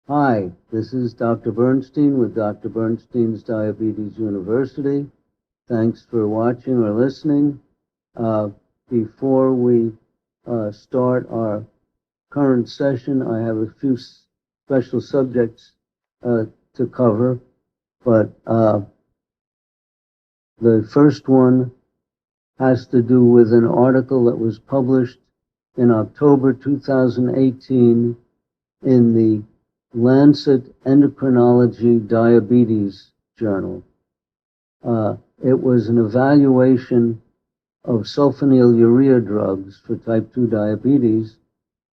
Hi, this is Dr. Bernstein with Dr. Bernstein's Diabetes University. Thanks for watching or listening. Before we start our current session, I have a few special subjects to cover, but the first one has to do with an article that was published in October 2018 in the Lancet Endocrinology Diabetes Journal. It was an evaluation of sulfonylurea drugs for type 2 diabetes,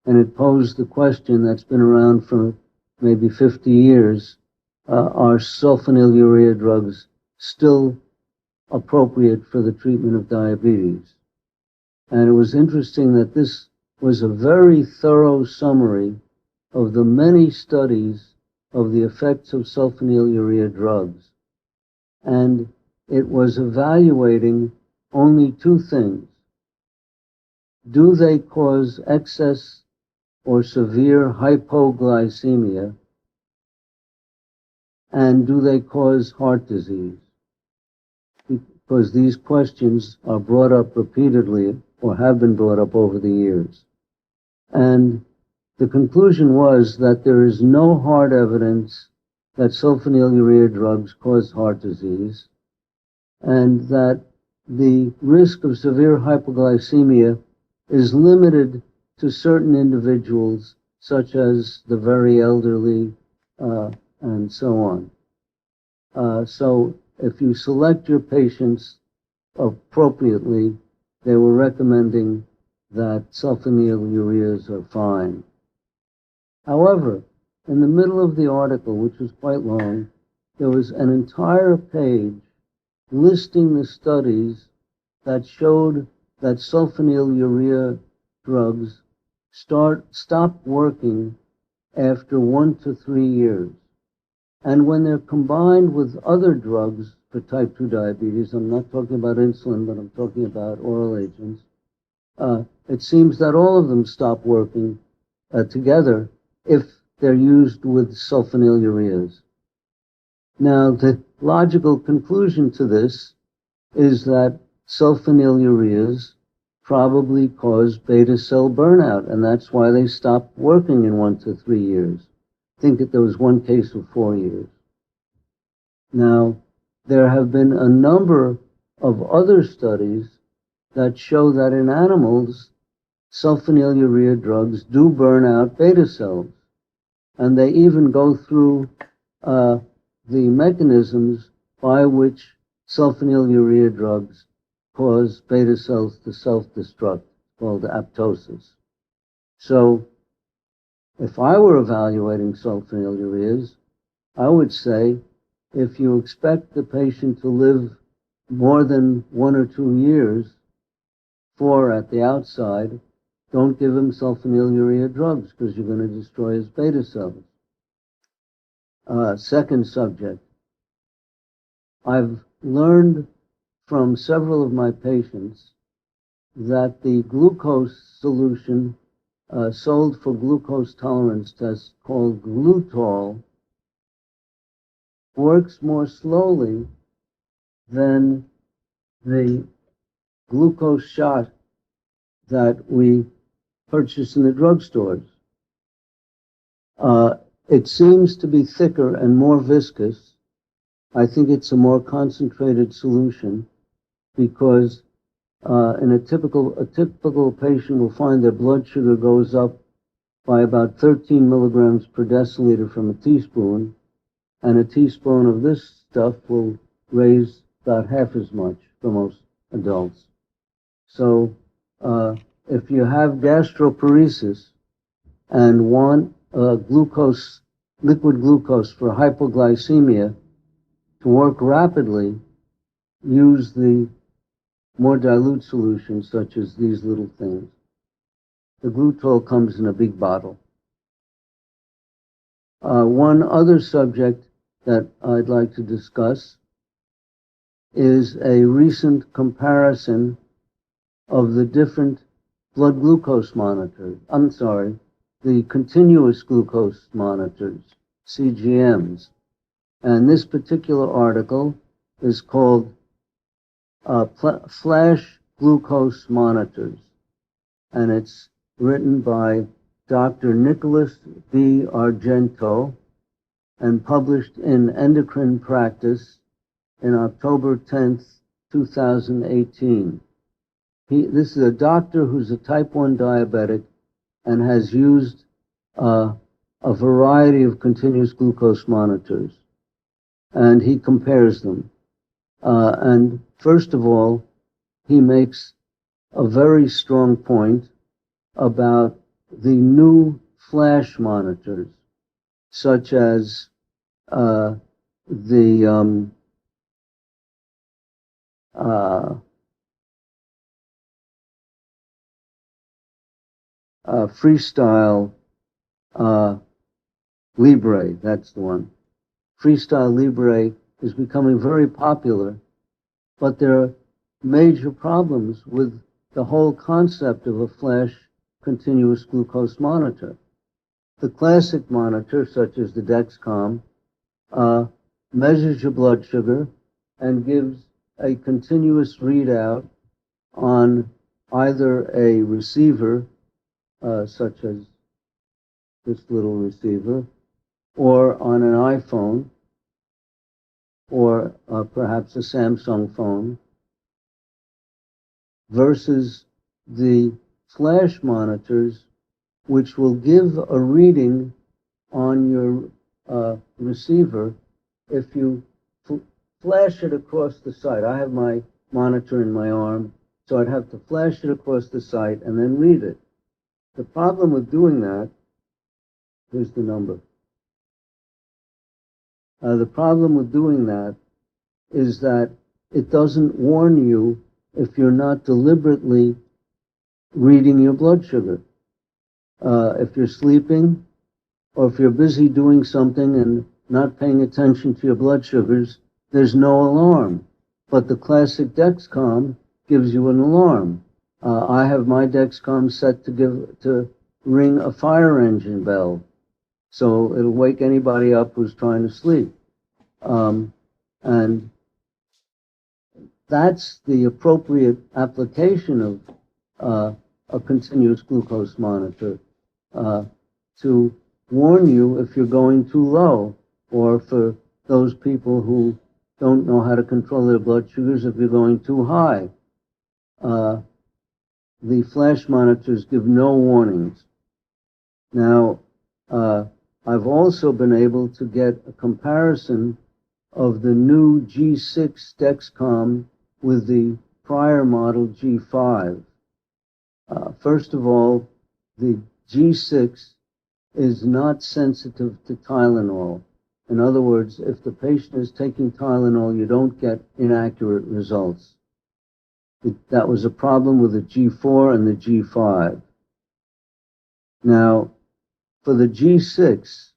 and it posed the question that's been around for maybe 50 years. Are sulfonylurea drugs still appropriate for the treatment of diabetes? And it was interesting that this was a very thorough summary of the many studies of the effects of sulfonylurea drugs. And it was evaluating only two things. Do they cause excess or severe hypoglycemia? And do they cause heart disease? Because these questions are brought up repeatedly or have been brought up over the years. And the conclusion was that there is no hard evidence that sulfonylurea drugs cause heart disease, and that the risk of severe hypoglycemia is limited to certain individuals, such as the very elderly, and so on. So if you select your patients appropriately, they were recommending that sulfonylureas are fine. However, in the middle of the article, which was quite long, there was an entire page listing the studies that showed that sulfonylurea drugs stop working after 1 to 3 years. And when they're combined with other drugs for type 2 diabetes, I'm not talking about insulin, but I'm talking about oral agents, it seems that all of them stop working together if they're used with sulfonylureas. Now, the logical conclusion to this is that sulfonylureas probably cause beta cell burnout, and that's why they stop working in 1 to 3 years. I think that there was one case of 4 years. Now, there have been a number of other studies that show that in animals, sulfonylurea drugs do burn out beta cells. And they even go through the mechanisms by which sulfonylurea drugs cause beta cells to self-destruct, called apoptosis. So if I were evaluating sulfonylureas, I would say if you expect the patient to live more than 1 or 2 years, 4 at the outside, don't give him sulfonylurea drugs because you're going to destroy his beta cells. Second subject. I've learned from several of my patients that the glucose solution sold for glucose tolerance tests called glutol works more slowly than the glucose shot that we purchase in the drugstores. It seems to be thicker and more viscous. I think it's a more concentrated solution because a typical patient will find their blood sugar goes up by about 13 milligrams per deciliter from a teaspoon, and a teaspoon of this stuff will raise about half as much for most adults. So if you have gastroparesis and want liquid glucose for hypoglycemia to work rapidly, use the more dilute solutions such as these little things. The glutol comes in a big bottle. One other subject that I'd like to discuss is a recent comparison of the different blood glucose monitors. The continuous glucose monitors CGMs. And this particular article is called Flash Glucose Monitors. And it's written by Dr. Nicholas B. Argento and published in Endocrine Practice in October 10th, 2018. This is a doctor who's a type 1 diabetic and has used a variety of continuous glucose monitors. And he compares them. And first of all, he makes a very strong point about the new flash monitors, such as the Freestyle Libre, that's the one. Freestyle Libre is becoming very popular, but there are major problems with the whole concept of a flash continuous glucose monitor. The classic monitor, such as the Dexcom, measures your blood sugar and gives a continuous readout on either a receiver, such as this little receiver, or on an iPhone, or perhaps a Samsung phone, versus the flash monitors, which will give a reading on your receiver if you flash it across the site. I have my monitor in my arm, so I'd have to flash it across the site and then read it. The problem with doing that, here's the number. The problem with doing that is that it doesn't warn you if you're not deliberately reading your blood sugar. If you're sleeping, or if you're busy doing something and not paying attention to your blood sugars, there's no alarm. But the classic Dexcom gives you an alarm. I have my Dexcom set to ring a fire engine bell, so it'll wake anybody up who's trying to sleep. And that's the appropriate application of a continuous glucose monitor, to warn you if you're going too low, or for those people who don't know how to control their blood sugars, if you're going too high. The flash monitors give no warnings. Now, I've also been able to get a comparison of the new G6 Dexcom with the prior model G5. First of all, the G6 is not sensitive to Tylenol. In other words, if the patient is taking Tylenol, you don't get inaccurate results. That was a problem with the G4 and the G5. Now, for the G6,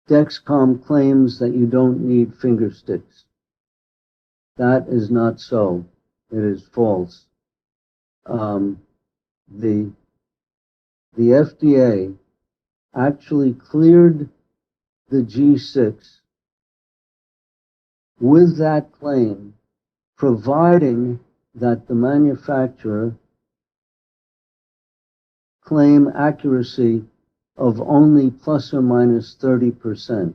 Dexcom claims that you don't need finger sticks. That is not so. It is false. The FDA actually cleared the G6 with that claim, providing that the manufacturer claim accuracy of only plus or minus 30%.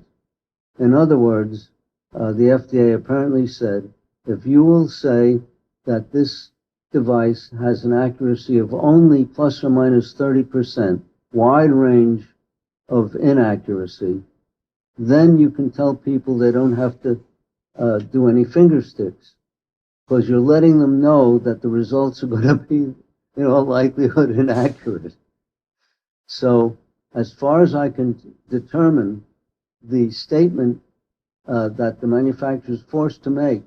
In other words, the FDA apparently said, if you will say that this device has an accuracy of only plus or minus 30%, wide range of inaccuracy, then you can tell people they don't have to do any finger sticks, because you're letting them know that the results are going to be, in all likelihood, inaccurate. So, as far as I can determine, the statement that the manufacturer is forced to make,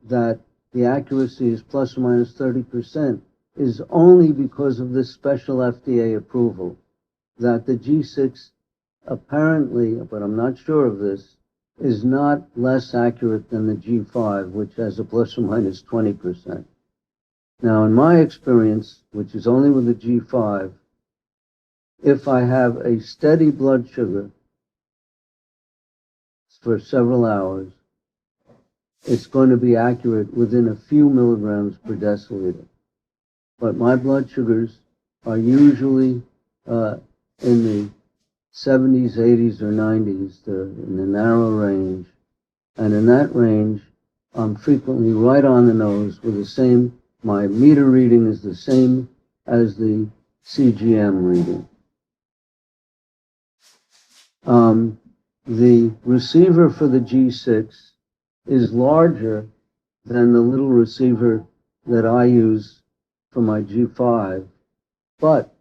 that the accuracy is plus or minus 30%, is only because of this special FDA approval. That the G6 apparently, but I'm not sure of this, is not less accurate than the G5, which has a plus or minus 20%. Now, in my experience, which is only with the G5, if I have a steady blood sugar for several hours, it's going to be accurate within a few milligrams per deciliter. But my blood sugars are usually in the 70s, 80s, or 90s. They're in the narrow range. And in that range, I'm frequently right on the nose with the same, my meter reading is the same as the CGM reading. The receiver for the G6 is larger than the little receiver that I use for my G5, but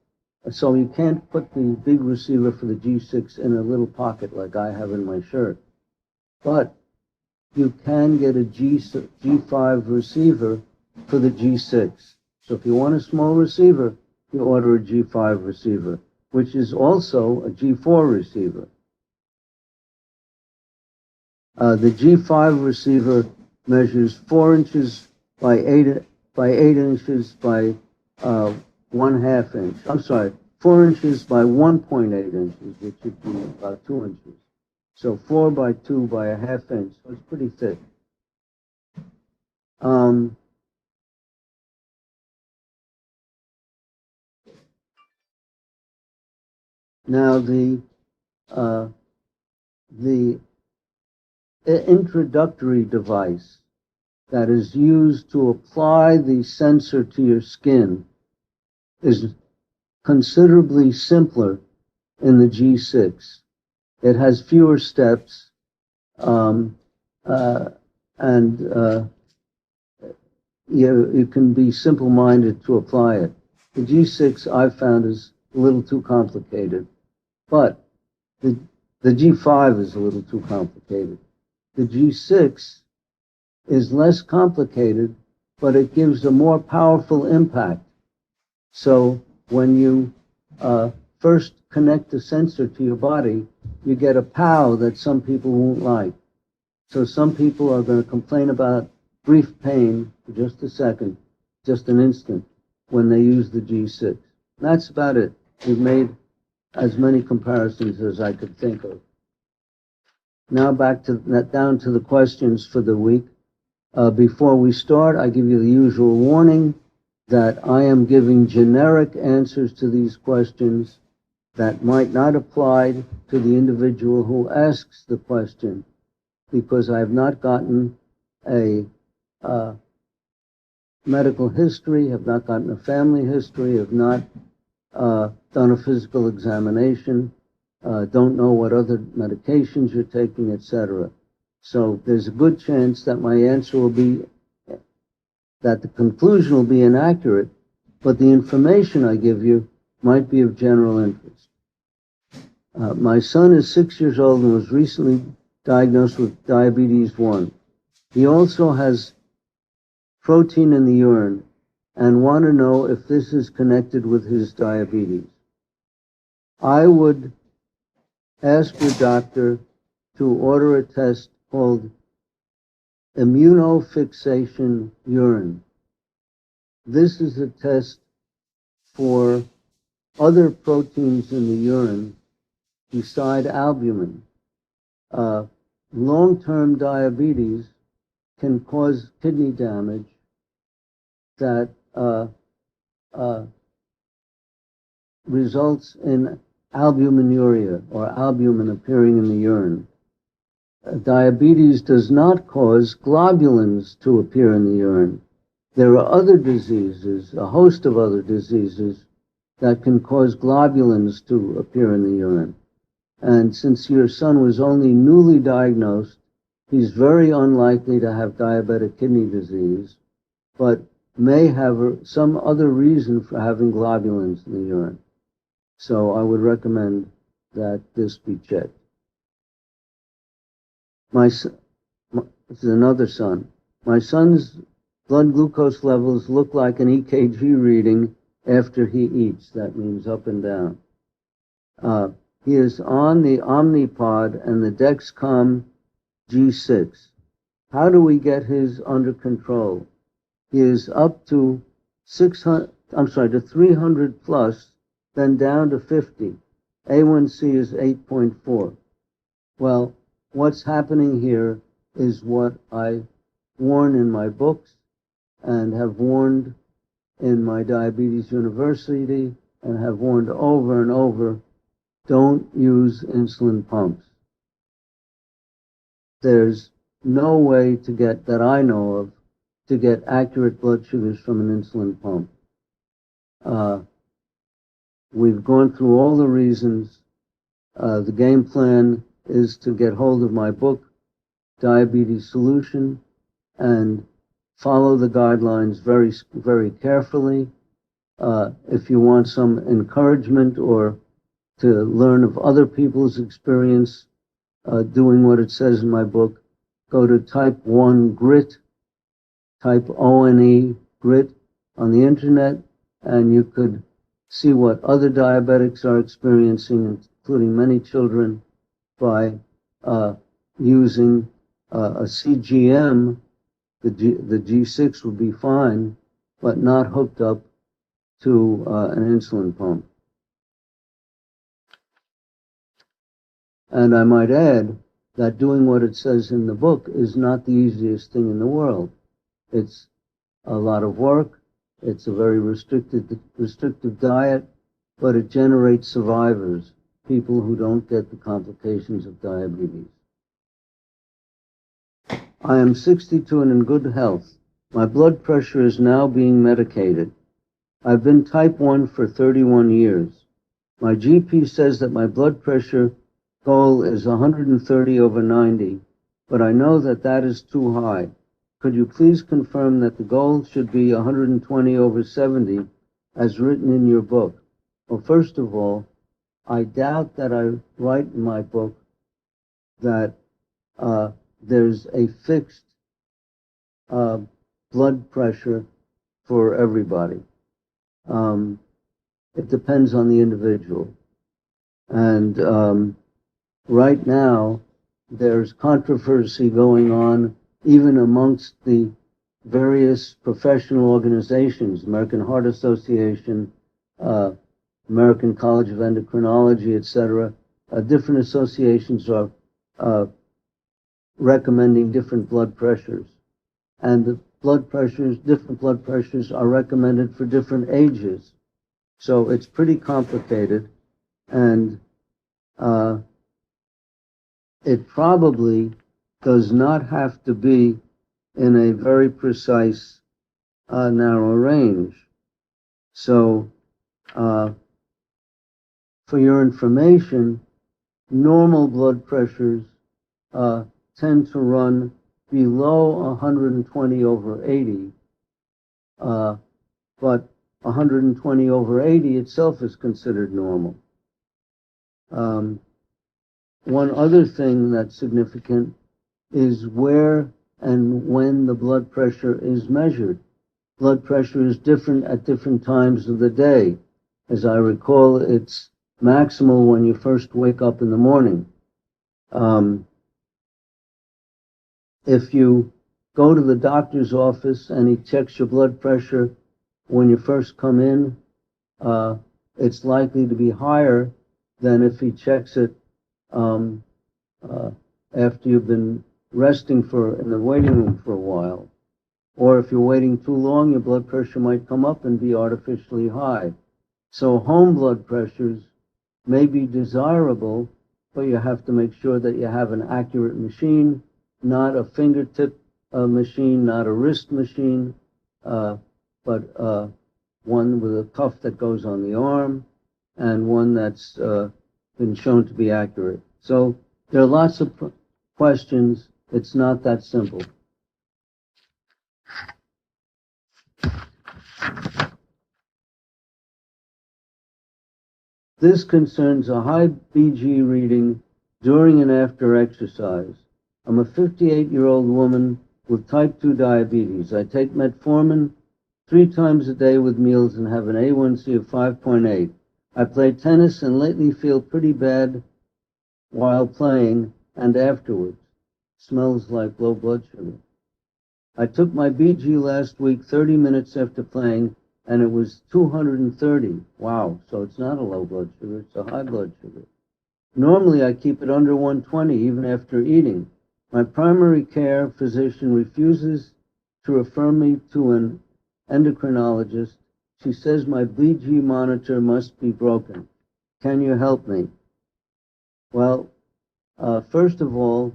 so you can't put the big receiver for the G6 in a little pocket like I have in my shirt, but you can get a G5 receiver for the G6. So if you want a small receiver, you order a G5 receiver, which is also a G4 receiver. The G5 receiver measures 4 inches by 8 inches by 1/2 inch. I'm sorry, 4 inches by 1.8 inches, which would be about 2 inches. So 4 by 2 by 1/2 inch. So it's pretty thick. Now the introductory device that is used to apply the sensor to your skin is considerably simpler in the G6. It has fewer steps, and you can be simple-minded to apply it. The G6 I've found is a little too complicated, but the G5 is a little too complicated. The G6 is less complicated, but it gives a more powerful impact. So when you first connect the sensor to your body, you get a pow that some people won't like. So some people are going to complain about brief pain for just a second, just an instant, when they use the G6. That's about it. We've made as many comparisons as I could think of. Now back to down to the questions for the week. Before we start, I give you the usual warning that I am giving generic answers to these questions that might not apply to the individual who asks the question, because I have not gotten a medical history, have not gotten a family history, have not done a physical examination, don't know what other medications you're taking, etc. So there's a good chance that my answer will be, that the conclusion will be inaccurate, but the information I give you might be of general interest. My son is 6 years old and was recently diagnosed with diabetes 1. He also has protein in the urine and want to know if this is connected with his diabetes. I would ask your doctor to order a test called immunofixation urine. This is a test for other proteins in the urine beside albumin. Long-term diabetes can cause kidney damage that results in albuminuria, or albumin appearing in the urine. Diabetes does not cause globulins to appear in the urine. There are other diseases, a host of other diseases, that can cause globulins to appear in the urine. And since your son was only newly diagnosed, he's very unlikely to have diabetic kidney disease, but may have some other reason for having globulins in the urine. So I would recommend that this be checked. This is another son. My son's blood glucose levels look like an EKG reading after he eats. That means up and down. He is on the Omnipod and the Dexcom G6. How do we get his under control? He is up to 300 plus, then down to 50. A1C is 8.4. Well, what what's happening here is what I warn in my books and have warned in my Diabetes University and have warned over and over: don't use insulin pumps. There's no way to get, that I know of, to get accurate blood sugars from an insulin pump. We've gone through all the reasons. The game plan is to get hold of my book, Diabetes Solution, and follow the guidelines very, very carefully. If you want some encouragement or to learn of other people's experience doing what it says in my book, go to Type 1 Grit, type ONE Grit on the internet, and you could see what other diabetics are experiencing, including many children, by using a CGM. The G6 would be fine, but not hooked up to an insulin pump. And I might add that doing what it says in the book is not the easiest thing in the world. It's a lot of work. It's a very restrictive diet, but it generates survivors, people who don't get the complications of diabetes. I am 62 and in good health. My blood pressure is now being medicated. I've been type 1 for 31 years. My GP says that my blood pressure goal is 130/90, but I know that that is too high. Could you please confirm that the goal should be 120/70 as written in your book? Well, first of all, I doubt that I write in my book that there's a fixed blood pressure for everybody. It depends on the individual. And right now, there's controversy going on even amongst the various professional organizations, American Heart Association, American College of Endocrinology, etc. Different associations are recommending different blood pressures. And the different blood pressures are recommended for different ages. So it's pretty complicated, and it probably does not have to be in a very precise, narrow range. So, for your information, normal blood pressures tend to run below 120/80, but 120/80 itself is considered normal. One other thing that's significant is where and when the blood pressure is measured. Blood pressure is different at different times of the day. As I recall, it's maximal when you first wake up in the morning. If you go to the doctor's office and he checks your blood pressure when you first come in, it's likely to be higher than if he checks it after you've been resting in the waiting room for a while. Or if you're waiting too long, your blood pressure might come up and be artificially high. So home blood pressures may be desirable, but you have to make sure that you have an accurate machine, not a fingertip machine, not a wrist machine, but one with a cuff that goes on the arm, and one that's been shown to be accurate. So there are lots of questions. It's not that simple. This concerns a high BG reading during and after exercise. I'm a 58-year-old woman with type 2 diabetes. I take metformin 3 times a day with meals and have an A1C of 5.8. I play tennis and lately feel pretty bad while playing and afterwards. Smells like low blood sugar. I took my BG last week 30 minutes after playing, and it was 230. Wow, so it's not a low blood sugar, it's a high blood sugar. Normally, I keep it under 120 even after eating. My primary care physician refuses to refer me to an endocrinologist. She says my BG monitor must be broken. Can you help me? Well, first of all,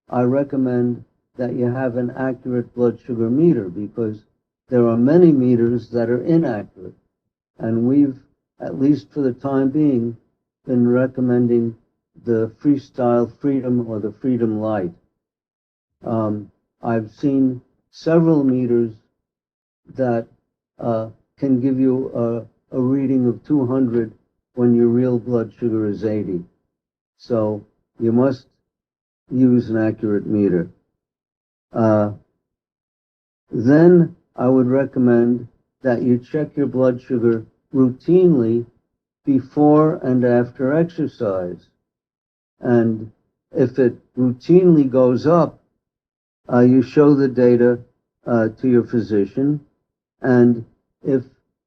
I recommend that you have an accurate blood sugar meter, because there are many meters that are inaccurate. And we've, at least for the time being, been recommending the Freestyle Freedom or the Freedom Light. I've seen several meters that can give you a reading of 200 when your real blood sugar is 80. So you must use an accurate meter. Then I would recommend that you check your blood sugar routinely before and after exercise. And if it routinely goes up, you show the data to your physician. And if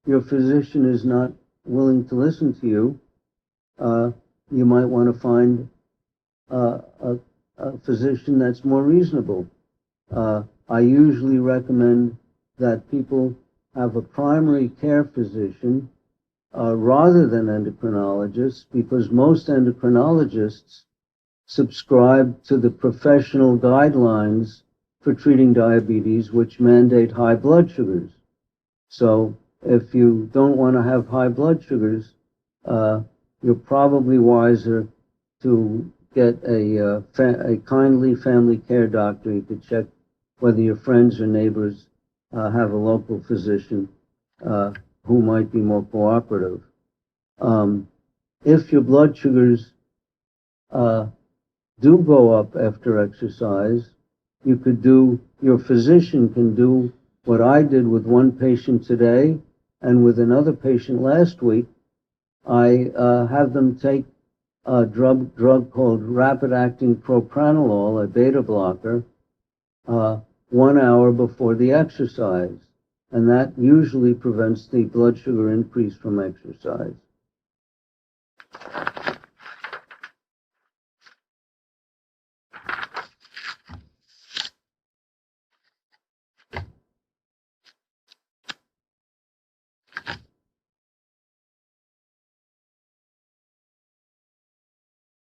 your physician is not willing to listen to you, you might want to find a physician that's more reasonable. I usually recommend that people have a primary care physician rather than endocrinologists, because most endocrinologists subscribe to the professional guidelines for treating diabetes, which mandate high blood sugars. So if you don't want to have high blood sugars, you're probably wiser to get a kindly family care doctor. You could check whether your friends or neighbors have a local physician who might be more cooperative. If your blood sugars do go up after exercise, your physician can do what I did with one patient today and with another patient last week. I have them take a drug called rapid-acting propranolol, a beta blocker, 1 hour before the exercise. And that usually prevents the blood sugar increase from exercise.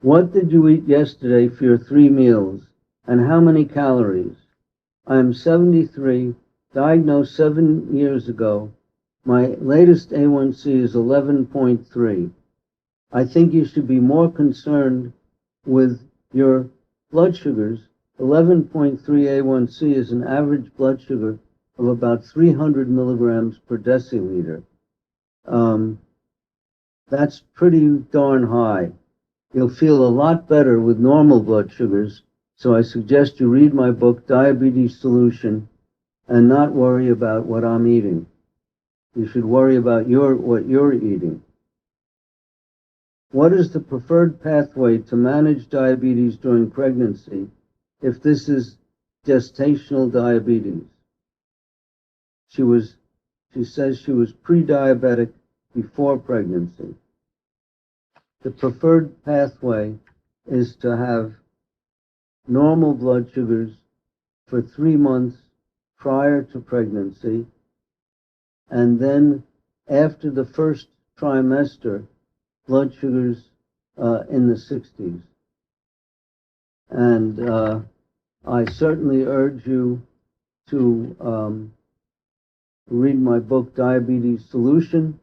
What did you eat yesterday for your 3 meals, and how many calories? I am 73, diagnosed 7 years ago. My latest A1C is 11.3. I think you should be more concerned with your blood sugars. 11.3 A1C is an average blood sugar of about 300 milligrams per deciliter. That's pretty darn high. You'll feel a lot better with normal blood sugars, so I suggest you read my book, Diabetes Solution, and not worry about what I'm eating. You should worry about what you're eating. What is the preferred pathway to manage diabetes during pregnancy if this is gestational diabetes? She says she was pre-diabetic before pregnancy. The preferred pathway is to have normal blood sugars for 3 months prior to pregnancy, and then after the first trimester, blood sugars in the 60s. And I certainly urge you to read my book, Diabetes Solution.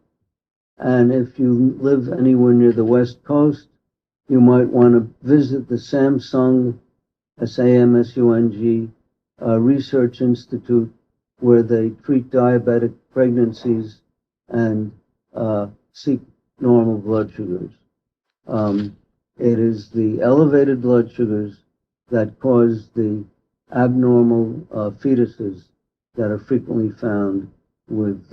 And if you live anywhere near the West Coast, you might want to visit the Samsung, SAMSUNG, Research Institute, where they treat diabetic pregnancies and seek normal blood sugars. It is the elevated blood sugars that cause the abnormal fetuses that are frequently found with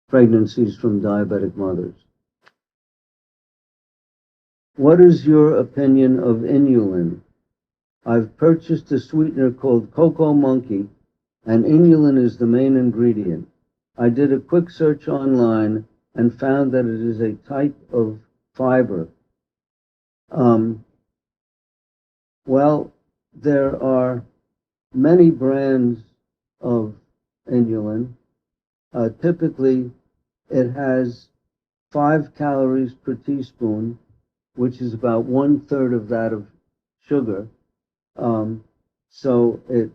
pregnancies from diabetic mothers. What is your opinion of inulin? I've purchased a sweetener called Cocoa Monkey, and inulin is the main ingredient. I did a quick search online and found that it is a type of fiber. Well, there are many brands of inulin. Typically, it has 5 calories per teaspoon, which is about 1/3 of that of sugar. So it,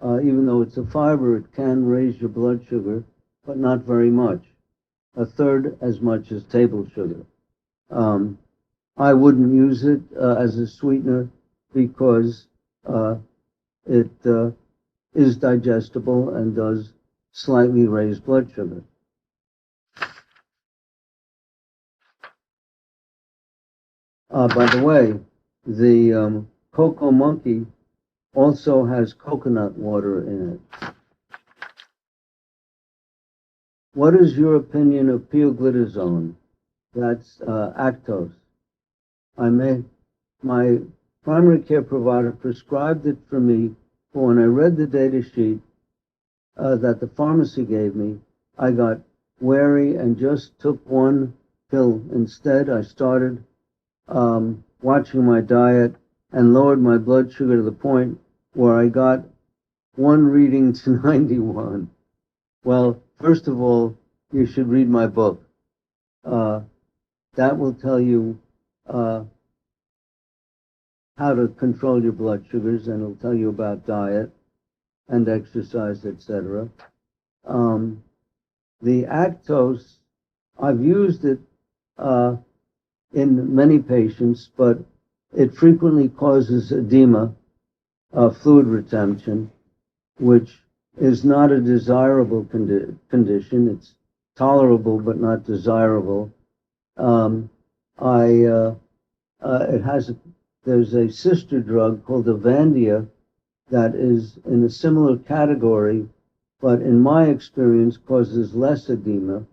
even though it's a fiber, it can raise your blood sugar, but not very much. 1/3 as much as table sugar. I wouldn't use it as a sweetener because it is digestible and does slightly raise blood sugar. By the way, the Cocoa Monkey also has coconut water in it. What is your opinion of pioglitazone? That's Actos. My primary care provider prescribed it for me, but when I read the data sheet that the pharmacy gave me, I got wary and just took one pill. Instead, I started watching my diet and lowered my blood sugar to the point where I got one reading to 91. Well, first of all, you should read my book. That will tell you how to control your blood sugars, and it'll tell you about diet and exercise, etc. The Actos, I've used it in many patients, but it frequently causes edema, fluid retention, which is not a desirable condition. It's tolerable but not desirable. There's a sister drug called Avandia that is in a similar category, but in my experience causes less edema.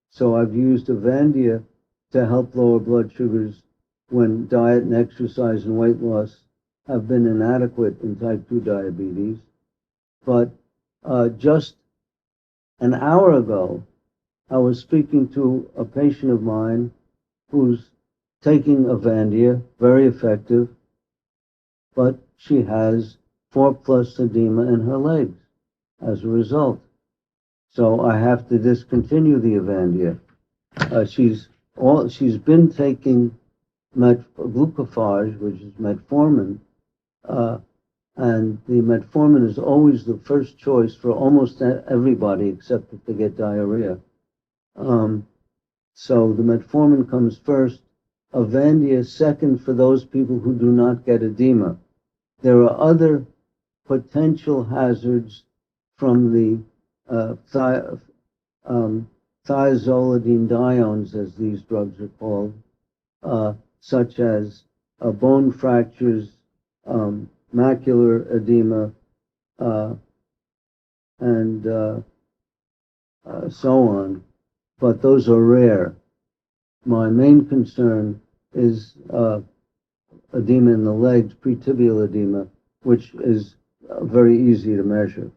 So I've used Avandia to help lower blood sugars when diet and exercise and weight loss have been inadequate in type 2 diabetes. But just an hour ago, I was speaking to a patient of mine who's taking Avandia, very effective, but she has 4+ edema in her legs as a result. So I have to discontinue the Avandia. She's been taking glucophage, which is metformin, and the metformin is always the first choice for almost everybody except if they get diarrhea. So the metformin comes first, Avandia second for those people who do not get edema. There are other potential hazards from the thiazolidinediones, as these drugs are called, such as bone fractures, macular edema, and so on. But those are rare. My main concern is edema in the legs, pretibial edema, which is very easy to measure.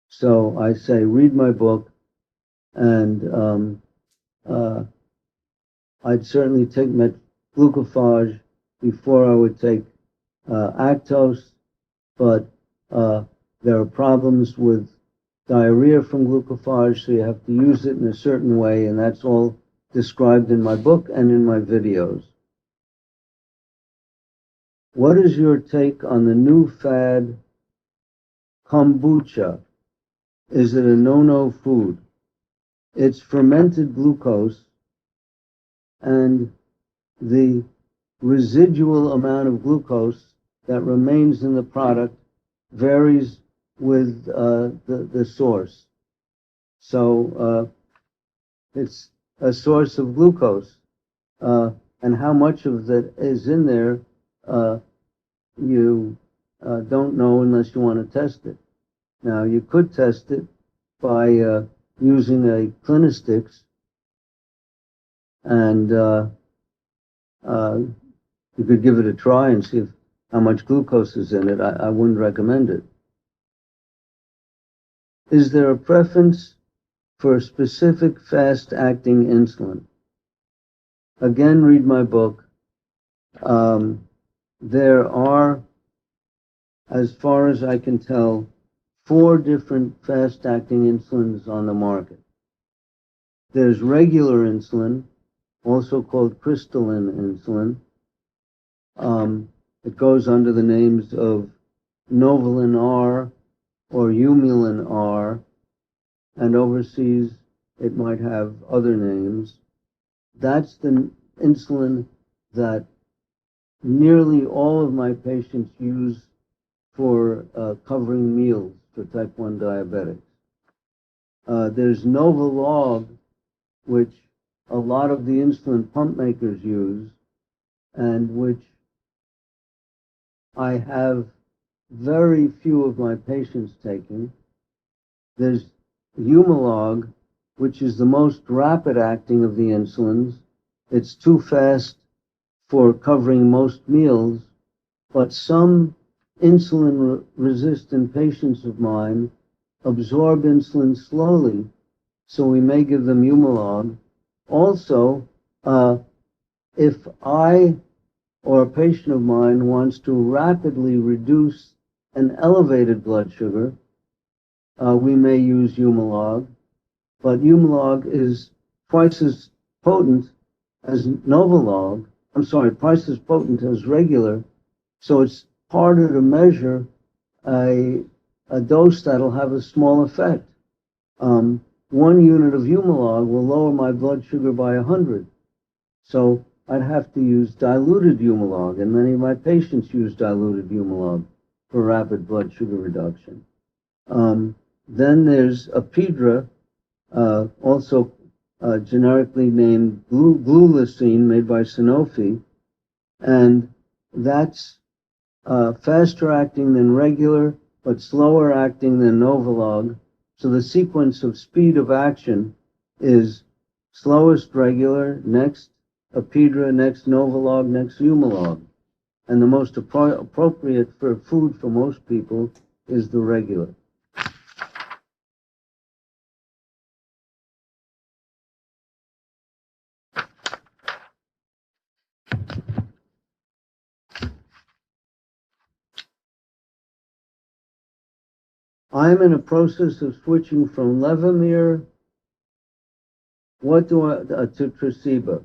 So I say, read my book, and I'd certainly take glucophage before I would take Actos, but there are problems with diarrhea from glucophage, so you have to use it in a certain way, and that's all described in my book and in my videos. What is your take on the new fad kombucha? Is it a no-no food? It's fermented glucose, and the residual amount of glucose that remains in the product varies with the source. So it's a source of glucose, and how much of that is in there, you don't know unless you want to test it. Now, you could test it by using a Clinistix, and you could give it a try and see how much glucose is in it. I wouldn't recommend it. Is there a preference for specific fast-acting insulin. Again, read my book. There are, as far as I can tell, 4 different fast-acting insulins on the market. There's regular insulin, also called crystalline insulin. It goes under the names of Novolin R or Humulin R, and overseas it might have other names. That's the insulin that nearly all of my patients use for covering meals for type 1 diabetics. There's Novolog, which a lot of the insulin pump makers use, and which I have very few of my patients taking. There's Humalog, which is the most rapid acting of the insulins. It's too fast for covering most meals, but some insulin-resistant patients of mine absorb insulin slowly, so we may give them Humalog. Also, if I or a patient of mine wants to rapidly reduce an elevated blood sugar, we may use Humalog, but Humalog is twice as potent as Novolog. Twice as potent as regular, so it's harder to measure a dose that'll have a small effect. 1 unit of Humalog will lower my blood sugar by 100. So I'd have to use diluted Humalog, and many of my patients use diluted Humalog for rapid blood sugar reduction. Then there's Apidra, also generically named glulisine, made by Sanofi, and that's faster acting than regular, but slower acting than Novolog. So the sequence of speed of action is slowest regular, next Apidra, next Novolog, next Humalog. And the most appropriate for food for most people is the regular. I'm in a process of switching from Levemir to Tresiba.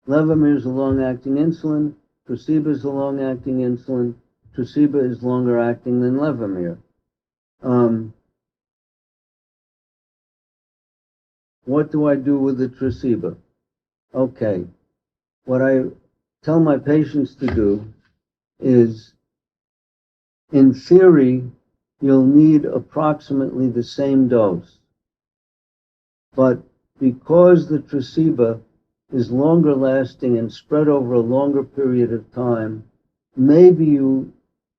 Levemir is a long-acting insulin. Tresiba is a long-acting insulin. Tresiba is longer acting than Levemir. What do I do with the Tresiba? Okay, what I tell my patients to do is, in theory, you'll need approximately the same dose. But because the Tresiba is longer lasting and spread over a longer period of time, maybe you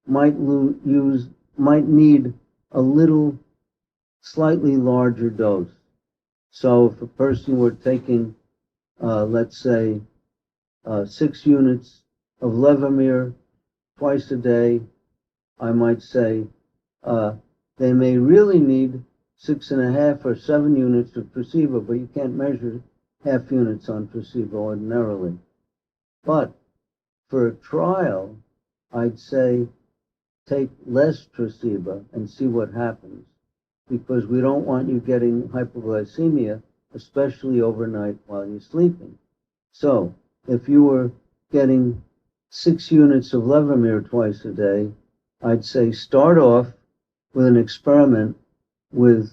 might need a little slightly larger dose. So if a person were taking, let's say, 6 units of Levemir twice a day, I might say they may really need 6.5 or 7 units of Tresiba, but you can't measure half units on Tresiba ordinarily. But for a trial, I'd say take less Tresiba and see what happens, because we don't want you getting hypoglycemia, especially overnight while you're sleeping. So if you were getting 6 units of Levemir twice a day, I'd say start off with an experiment with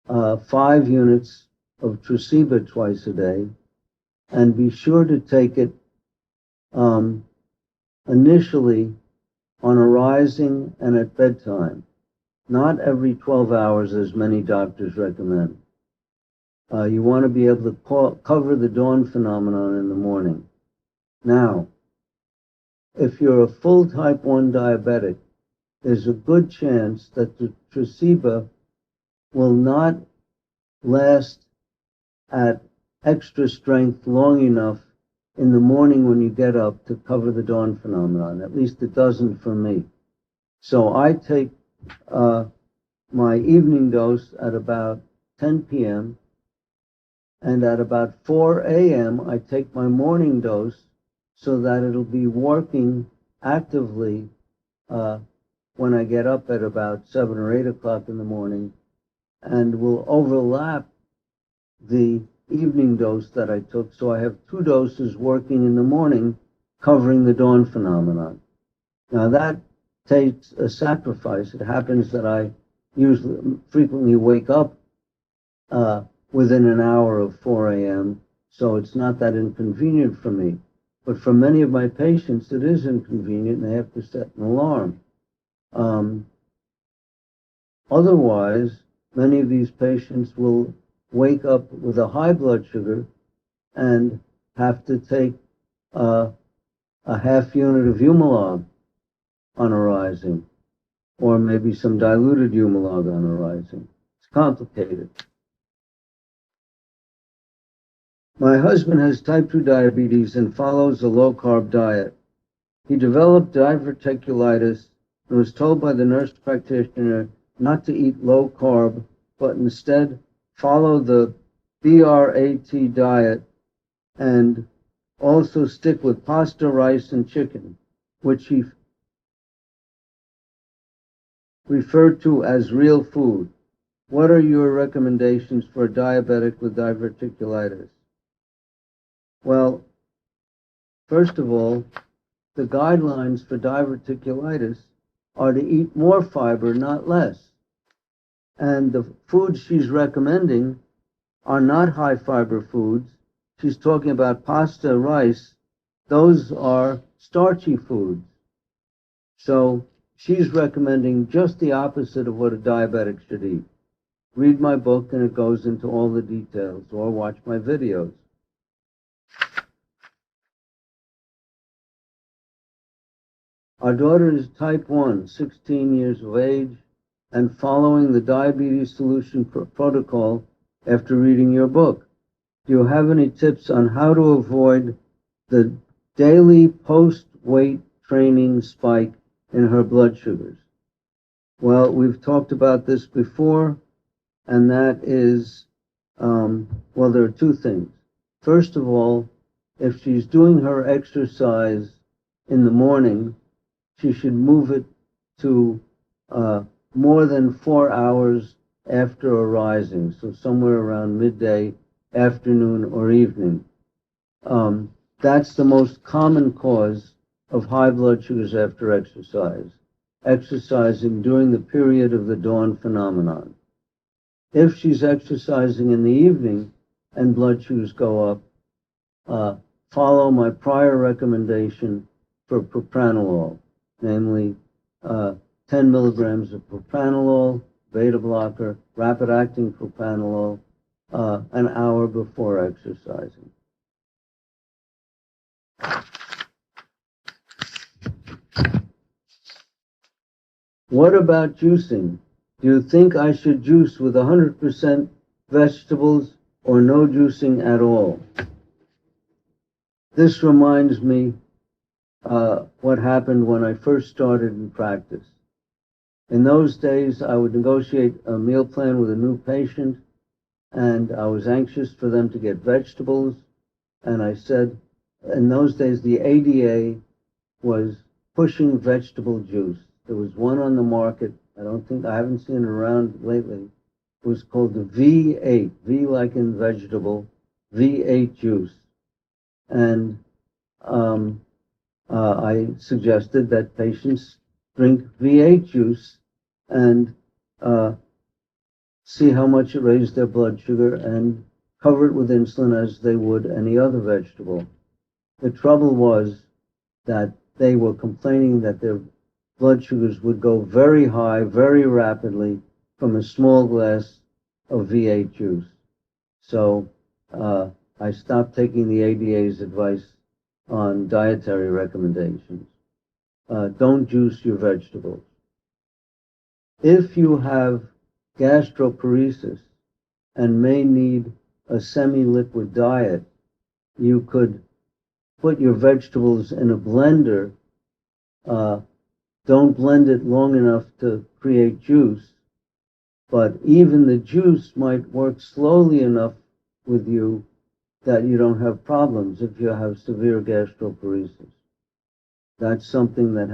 5 units of Tresiba twice a day, and be sure to take it initially on a rising and at bedtime, not every 12 hours as many doctors recommend. You want to be able to cover the dawn phenomenon in the morning. Now, if you're a full type 1 diabetic, there's a good chance that the Tresiba will not last at extra strength long enough in the morning when you get up to cover the dawn phenomenon. At least it doesn't for me. So I take my evening dose at about 10 p.m., and at about 4 a.m. I take my morning dose so that it'll be working actively when I get up at about 7 or 8 o'clock in the morning, and will overlap the evening dose that I took. So I have 2 doses working in the morning, covering the dawn phenomenon. Now that takes a sacrifice. It happens that I frequently wake up within an hour of 4 a.m., so it's not that inconvenient for me. But for many of my patients, it is inconvenient, and they have to set an alarm. Otherwise, many of these patients will wake up with a high blood sugar and have to take a half unit of Humalog on arising, or maybe some diluted Humalog on arising. It's complicated. My husband has type 2 diabetes and follows a low-carb diet. He developed diverticulitis and was told by the nurse practitioner not to eat low-carb, but instead follow the BRAT diet and also stick with pasta, rice, and chicken, which he referred to as real food. What are your recommendations for a diabetic with diverticulitis? Well, first of all, the guidelines for diverticulitis are to eat more fiber, not less. And the foods she's recommending are not high fiber foods. She's talking about pasta, rice. Those are starchy foods. So she's recommending just the opposite of what a diabetic should eat. Read my book and it goes into all the details, or watch my videos. Our daughter is type 1, 16 years of age, and following the diabetes solution protocol after reading your book. Do you have any tips on how to avoid the daily post-weight training spike in her blood sugars? Well, we've talked about this before, and that is, well, there are 2 things. First of all, if she's doing her exercise in the morning, she should move it to more than 4 hours after arising, so somewhere around midday, afternoon, or evening. That's the most common cause of high blood sugars after exercise, exercising during the period of the dawn phenomenon. If she's exercising in the evening and blood sugars go up, follow my prior recommendation for propranolol, namely 10 milligrams of propranolol, beta blocker, rapid-acting propranolol, an hour before exercising. What about juicing? Do you think I should juice with 100% vegetables or no juicing at all? This reminds me what happened when I first started in practice. In those days, I would negotiate a meal plan with a new patient, and I was anxious for them to get vegetables. And I said, in those days, the ADA was pushing vegetable juice. There was one on the market. I haven't seen it around lately. It was called the V8, V like in vegetable, V8 juice. And I suggested that patients drink V8 juice and see how much it raised their blood sugar and cover it with insulin as they would any other vegetable. The trouble was that they were complaining that their blood sugars would go very high, very rapidly from a small glass of V8 juice. So I stopped taking the ADA's advice on dietary recommendations. Don't juice your vegetables. If you have gastroparesis and may need a semi-liquid diet, you could put your vegetables in a blender. Don't blend it long enough to create juice, but even the juice might work slowly enough with you that you don't have problems if you have severe gastroparesis. That's something that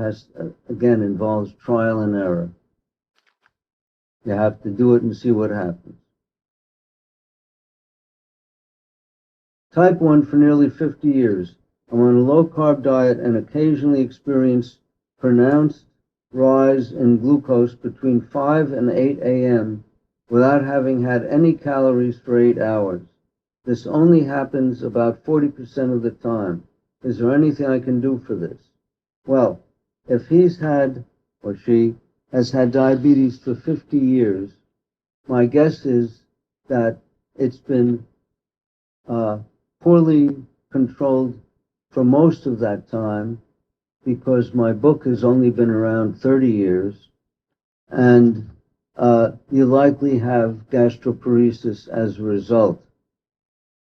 again, involves trial and error. You have to do it and see what happens. Type 1 for nearly 50 years. I'm on a low-carb diet and occasionally experience pronounced rise in glucose between 5 and 8 a.m. without having had any calories for 8 hours. This only happens about 40% of the time. Is there anything I can do for this? Well, if he's had, or she has had diabetes for 50 years, my guess is that it's been poorly controlled for most of that time, because my book has only been around 30 years, and you likely have gastroparesis as a result.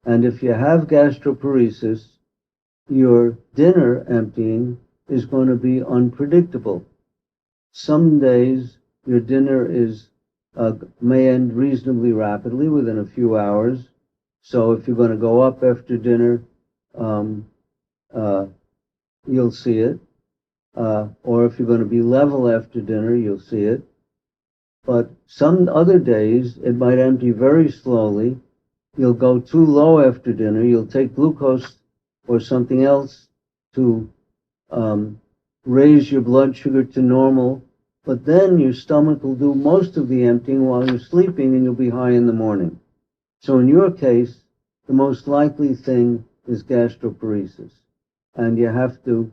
And if you have gastroparesis, your dinner emptying is going to be unpredictable. Some days your dinner may end reasonably rapidly within a few hours. So if you're going to go up after dinner, you'll see it. Or if you're going to be level after dinner, you'll see it. But some other days, it might empty very slowly. You'll go too low after dinner. You'll take glucose or something else to raise your blood sugar to normal. But then your stomach will do most of the emptying while you're sleeping, and you'll be high in the morning. So in your case, the most likely thing is gastroparesis. And you have to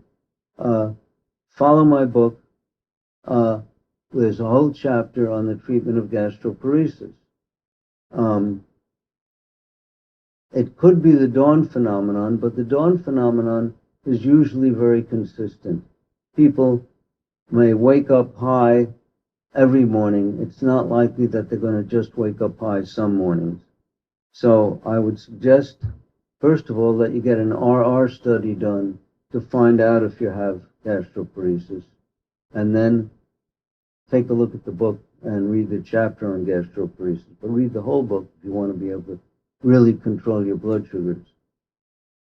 follow my book. There's a whole chapter on the treatment of gastroparesis. It could be the dawn phenomenon, but the dawn phenomenon is usually very consistent. People may wake up high every morning. It's not likely that they're going to just wake up high some mornings. So I would suggest, first of all, that you get an RR study done to find out if you have gastroparesis, and then take a look at the book and read the chapter on gastroparesis. But read the whole book if you want to be able to really control your blood sugars.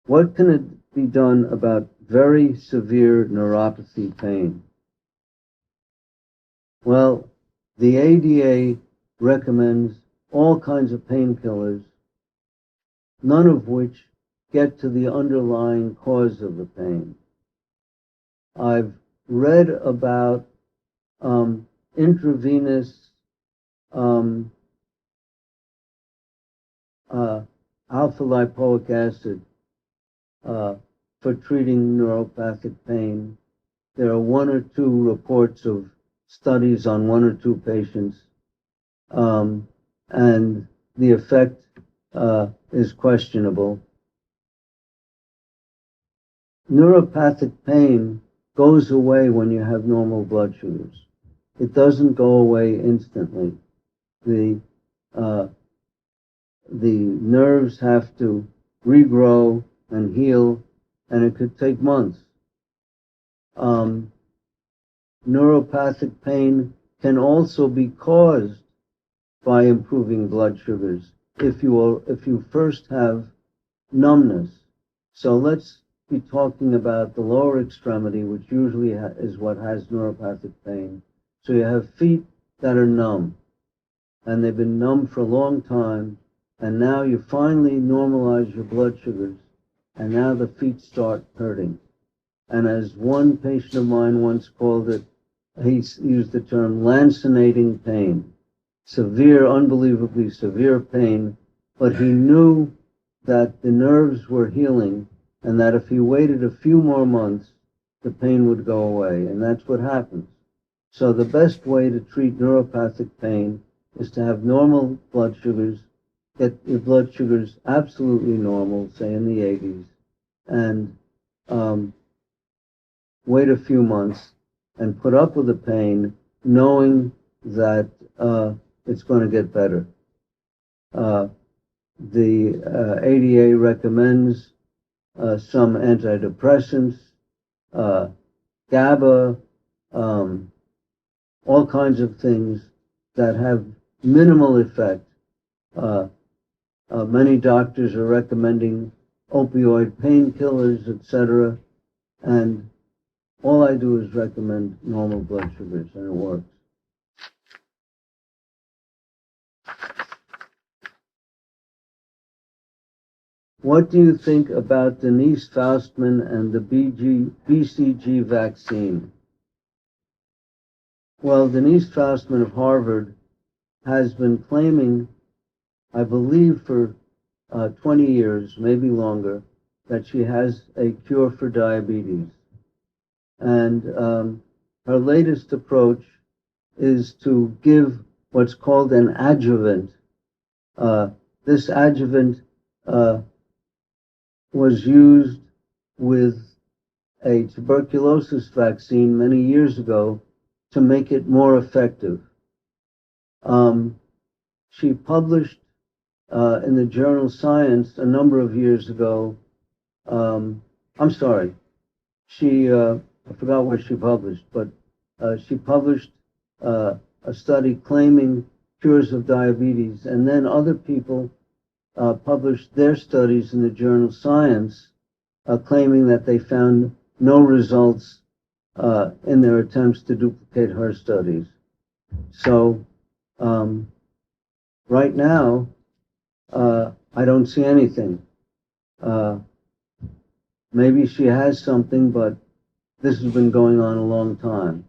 What can it be done about very severe neuropathy pain? Well, the ADA recommends all kinds of painkillers, none of which get to the underlying cause of the pain. I've read about intravenous alpha-lipoic acid for treating neuropathic pain. There are 1 or 2 reports of studies on 1 or 2 patients, and the effect is questionable. Neuropathic pain goes away when you have normal blood sugars. It doesn't go away instantly. The nerves have to regrow and heal, and it could take months. Neuropathic pain can also be caused by improving blood sugars if you first have numbness. So let's be talking about the lower extremity, which usually is what has neuropathic pain. So you have feet that are numb, and they've been numb for a long time, and now you finally normalize your blood sugars, and now the feet start hurting. And as one patient of mine once called it, he used the term lancinating pain. Severe, unbelievably severe pain, but he knew that the nerves were healing, and that if he waited a few more months, the pain would go away, and that's what happens. So the best way to treat neuropathic pain is to have normal blood sugars, get your blood sugars absolutely normal, say in the 80s, and wait a few months and put up with the pain, knowing that it's going to get better. The ADA recommends some antidepressants, GABA, all kinds of things that have minimal effect. Many doctors are recommending opioid painkillers, etc. And all I do is recommend normal blood sugars, and it works. What do you think about Denise Faustman and the BCG vaccine? Well, Denise Faustman of Harvard has been claiming, I believe for 20 years, maybe longer, that she has a cure for diabetes. And her latest approach is to give what's called an adjuvant. This adjuvant was used with a tuberculosis vaccine many years ago to make it more effective. She published in the journal Science a number of years ago. I'm sorry, I forgot what she published, but she published a study claiming cures of diabetes, and then other people published their studies in the journal Science, claiming that they found no results in their attempts to duplicate her studies. So right now, I don't see anything. Maybe she has something, but this has been going on a long time.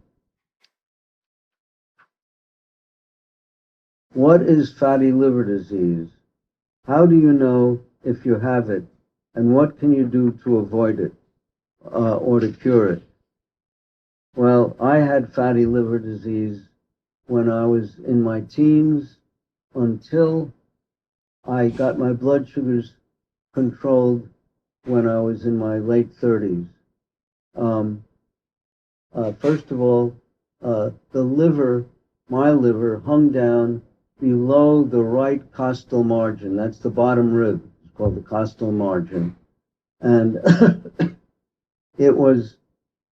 What is fatty liver disease? How do you know if you have it? And what can you do to avoid it or to cure it? Well, I had fatty liver disease when I was in my teens until I got my blood sugars controlled when I was in my late 30s. First of all, my liver hung down below the right costal margin. That's the bottom rib. It's called the costal margin. And it was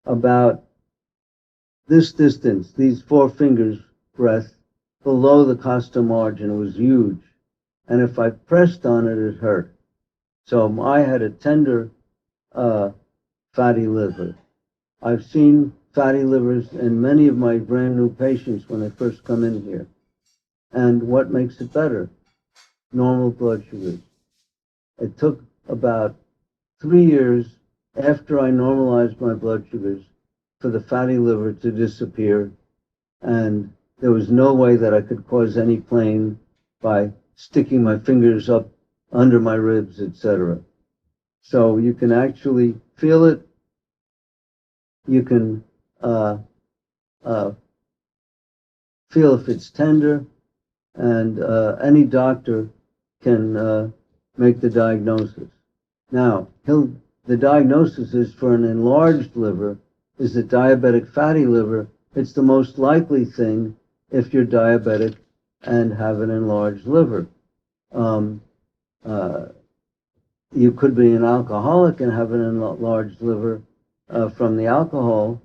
about this distance, these 4 fingers breadth, below the costal margin. It was huge. And if I pressed on it, it hurt. So I had a tender fatty liver. I've seen fatty livers in many of my brand new patients when they first come in here. And what makes it better? Normal blood sugars. It took about 3 years after I normalized my blood sugars for the fatty liver to disappear, and there was no way that I could cause any pain by sticking my fingers up under my ribs, etc. So you can actually feel it. You can feel if it's tender, and any doctor can make the diagnosis. Now, the diagnosis is for an enlarged liver. Is it diabetic fatty liver? It's the most likely thing if you're diabetic and have an enlarged liver. You could be an alcoholic and have an enlarged liver from the alcohol.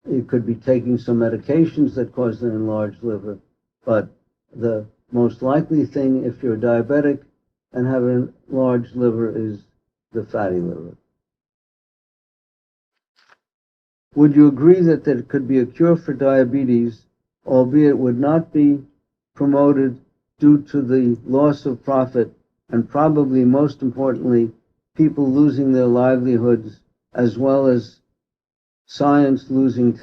You could be taking some medications that cause an enlarged liver. But the most likely thing if you're diabetic and have an enlarged liver is the fatty liver. Would you agree that there could be a cure for diabetes, albeit would not be promoted due to the loss of profit and probably most importantly, people losing their livelihoods as well as science losing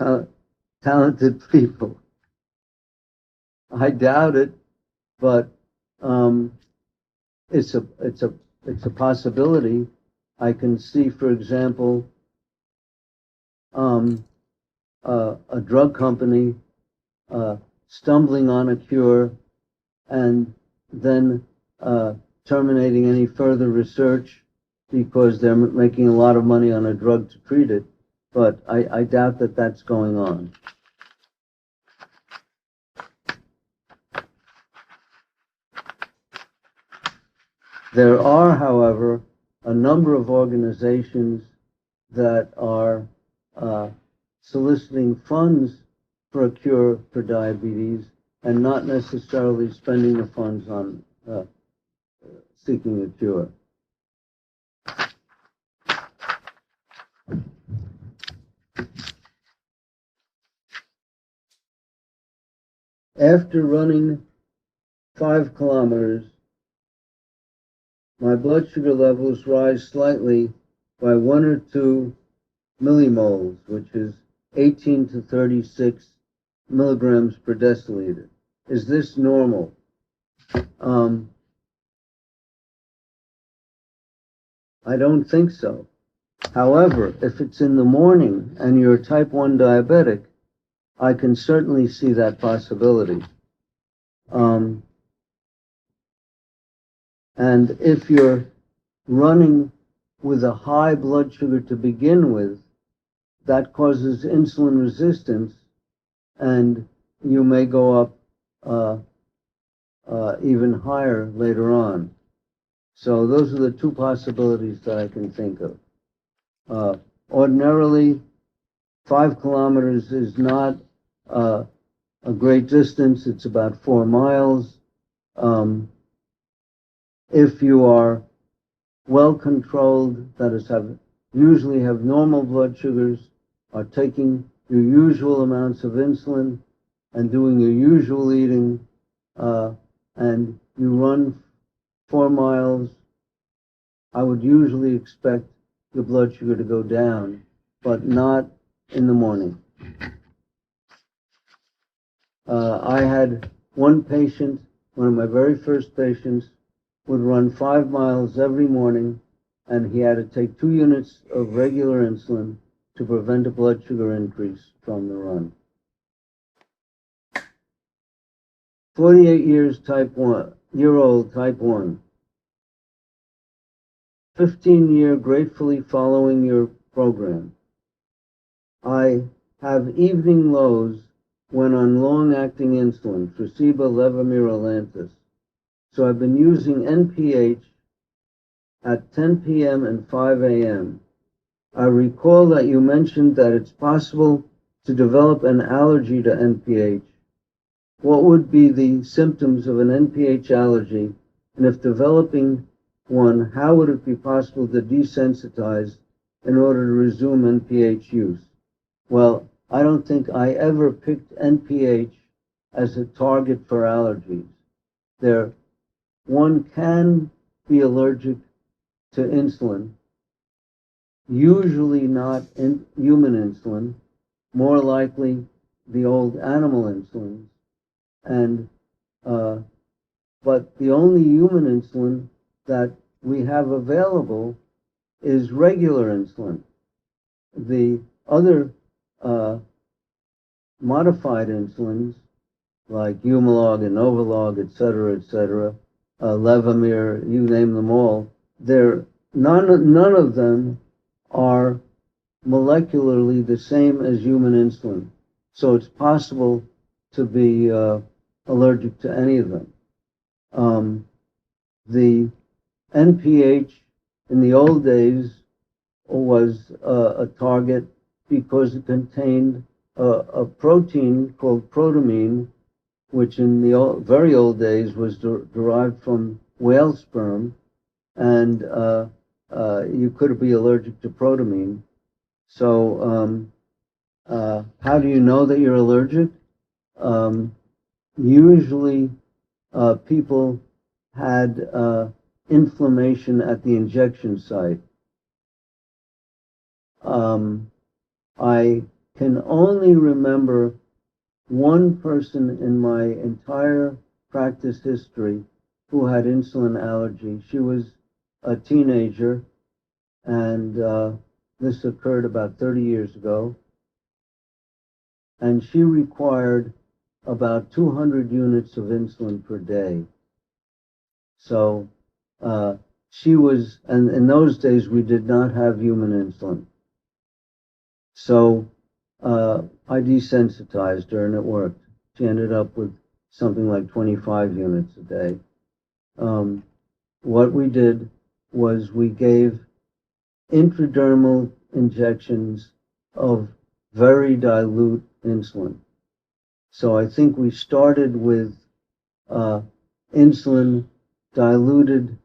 talented people? I doubt it, but it's a possibility. I can see, for example, a drug company stumbling on a cure and then terminating any further research because they're making a lot of money on a drug to treat it. But I doubt that that's going on. There are, however, a number of organizations that are soliciting funds for a cure for diabetes, and not necessarily spending the funds on seeking a cure. After running 5 kilometers, my blood sugar levels rise slightly by 1 or 2 millimoles, which is 18 to 36 milligrams per deciliter. Is this normal? I don't think so. However, if it's in the morning and you're type 1 diabetic, I can certainly see that possibility. And if you're running with a high blood sugar to begin with, that causes insulin resistance, and you may go up even higher later on. So those are the two possibilities that I can think of. Ordinarily, 5 kilometers is not a great distance. It's about 4 miles. If you are well controlled, that is, usually have normal blood sugars, are taking your usual amounts of insulin and doing your usual eating, and you run 4 miles, I would usually expect your blood sugar to go down, but not in the morning. I had one patient, one of my very first patients, would run 5 miles every morning, and he had to take 2 units of regular insulin to prevent a blood sugar increase from the run. 48 year old type 1. 15-year gratefully following your program. I have evening lows when on long-acting insulin, Tresiba, Levemir, Lantus. So I've been using NPH at 10 p.m. and 5 a.m. I recall that you mentioned that it's possible to develop an allergy to NPH. What would be the symptoms of an NPH allergy? And if developing one, how would it be possible to desensitize in order to resume NPH use? Well, I don't think I ever picked NPH as a target for allergies. One can be allergic to insulin, usually not human insulin, more likely the old animal insulins, and but the only human insulin that we have available is regular insulin. The other modified insulins, like Humalog and Novolog, et cetera, Levemir, you name them all, none of them are molecularly the same as human insulin. So it's possible to be allergic to any of them. The NPH in the old days was a target because it contained a protein called protamine, which in the very old days was derived from whale sperm, and you could be allergic to protamine. So how do you know that you're allergic? Usually people had inflammation at the injection site. I can only remember one person in my entire practice history who had insulin allergy. She was a teenager, and this occurred about 30 years ago, and she required about 200 units of insulin per day. So she was, and in those days we did not have human insulin. So I desensitized her, and it worked. She ended up with something like 25 units a day. What we did was we gave intradermal injections of very dilute insulin. So I think we started with insulin diluted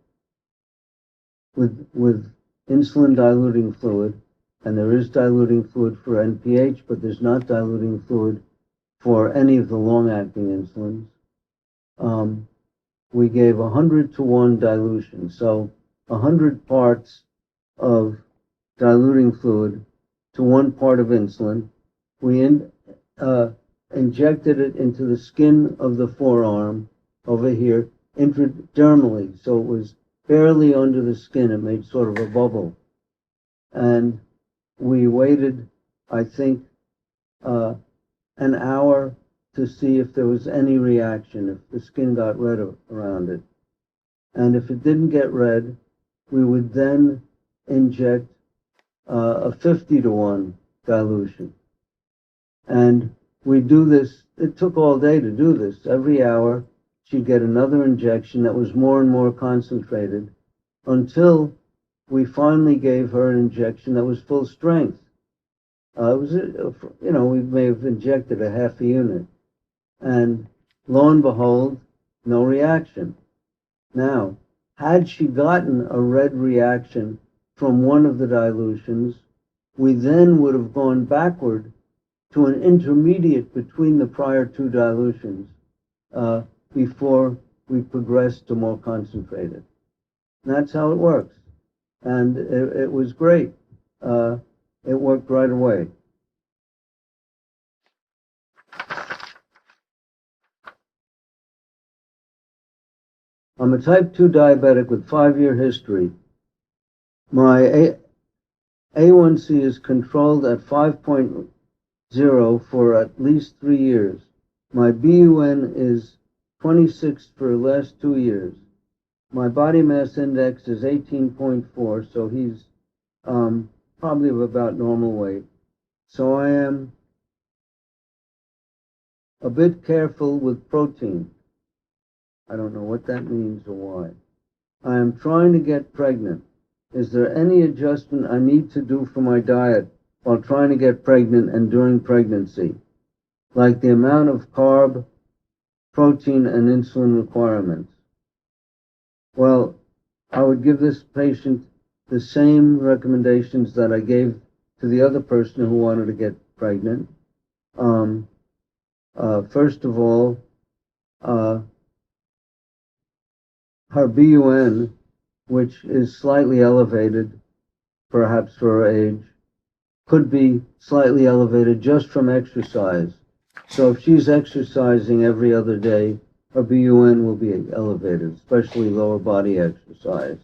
with insulin diluting fluid, and there is diluting fluid for NPH, but there's not diluting fluid for any of the long-acting insulins. We gave 100-to-1 dilution, so 100 parts of diluting fluid to 1 part of insulin. We injected it into the skin of the forearm over here intradermally, so it was barely under the skin. It made sort of a bubble. And we waited, I think, an hour to see if there was any reaction, if the skin got red around it. And if it didn't get red, we would then inject a 50-to-1 dilution. And we do this, it took all day to do this. Every hour, she'd get another injection that was more and more concentrated until we finally gave her an injection that was full strength. It was, we may have injected a half a unit. And lo and behold, no reaction. Now, had she gotten a red reaction from one of the dilutions, we then would have gone backward to an intermediate between the prior 2 dilutions before we progressed to more concentrated. And that's how it works. And it was great. It worked right away. I'm a type 2 diabetic with 5-year history. My A1C is controlled at 5.0 for at least 3 years. My BUN is 26 for the last 2 years. My body mass index is 18.4, so he's probably of about normal weight. So I am a bit careful with protein. I don't know what that means or why. I am trying to get pregnant. Is there any adjustment I need to do for my diet while trying to get pregnant and during pregnancy, like the amount of carb, protein, and insulin requirements? Well, I would give this patient the same recommendations that I gave to the other person who wanted to get pregnant. First of all, her BUN, which is slightly elevated, perhaps for her age, could be slightly elevated just from exercise. So if she's exercising every other day, her BUN will be elevated, especially lower body exercise.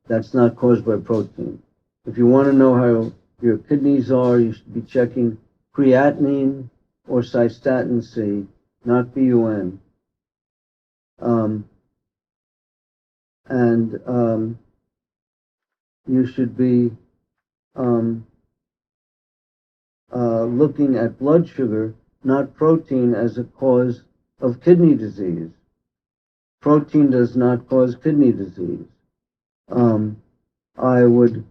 That's not caused by protein. If you want to know how your kidneys are, you should be checking creatinine or cystatin C, not BUN. You should be looking at blood sugar, not protein, as a cause of kidney disease. Protein does not cause kidney disease. I would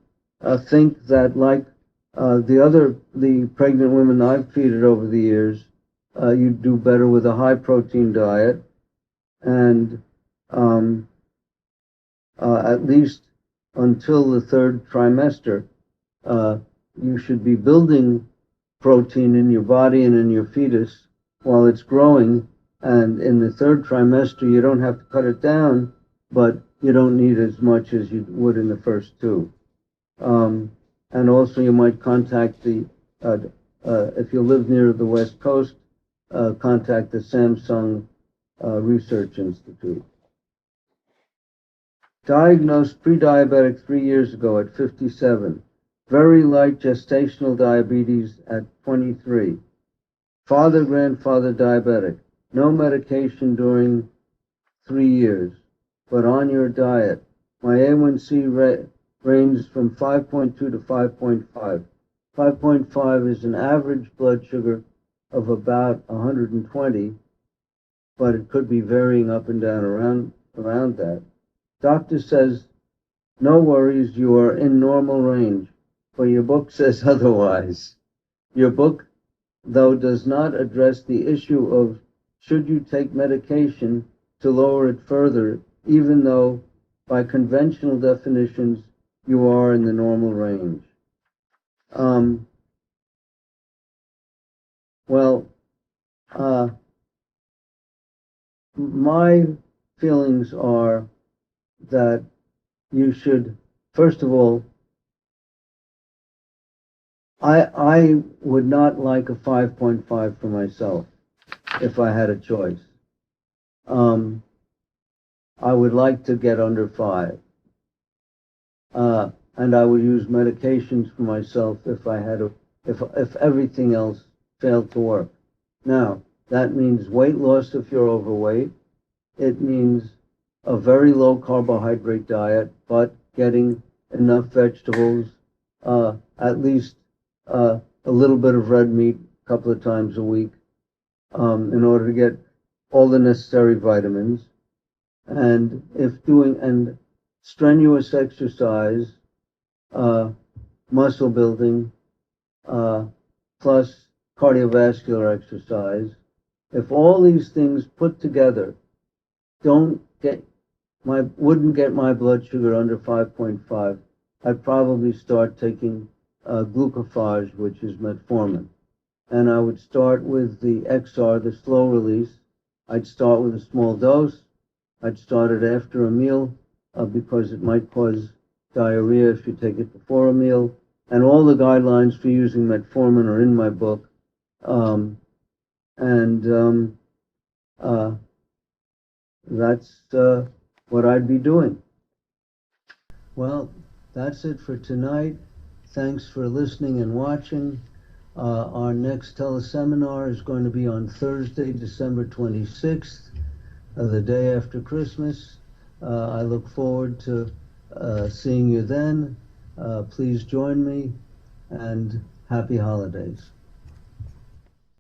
think that, like the pregnant women I've treated over the years, you do better with a high protein diet, and at least until the 3rd trimester, you should be building protein in your body and in your fetus while it's growing. And in the 3rd trimester, you don't have to cut it down, but you don't need as much as you would in the first 2. And also you might contact the, if you live near the West Coast, contact the Samsung Research Institute. Diagnosed pre-diabetic 3 years ago at 57. Very light gestational diabetes at 23. Father, grandfather diabetic. No medication during 3 years, but on your diet. My A1C ranged from 5.2 to 5.5. 5.5 is an average blood sugar of about 120, but it could be varying up and down around that. Doctor says, no worries, you are in normal range, but your book says otherwise. Your book though does not address the issue of should you take medication to lower it further, even though by conventional definitions you are in the normal range. Well, my feelings are that you should, first of all, I would not like a 5.5 for myself if I had a choice. I would like to get under 5. And I would use medications for myself if I had if everything else failed to work. Now, that means weight loss if you're overweight. It means a very low carbohydrate diet, but getting enough vegetables, at least a little bit of red meat a couple of times a week, in order to get all the necessary vitamins. And and strenuous exercise, muscle building, plus cardiovascular exercise, if all these things put together wouldn't get my blood sugar under 5.5, I'd probably start taking glucophage, which is metformin. And I would start with the XR, the slow release. I'd start with a small dose. I'd start it after a meal because it might cause diarrhea if you take it before a meal. And all the guidelines for using metformin are in my book. That's what I'd be doing. Well, that's it for tonight. Thanks for listening and watching. Our next teleseminar is going to be on Thursday, December 26th, the day after Christmas. I look forward to seeing you then. Please join me, and happy holidays.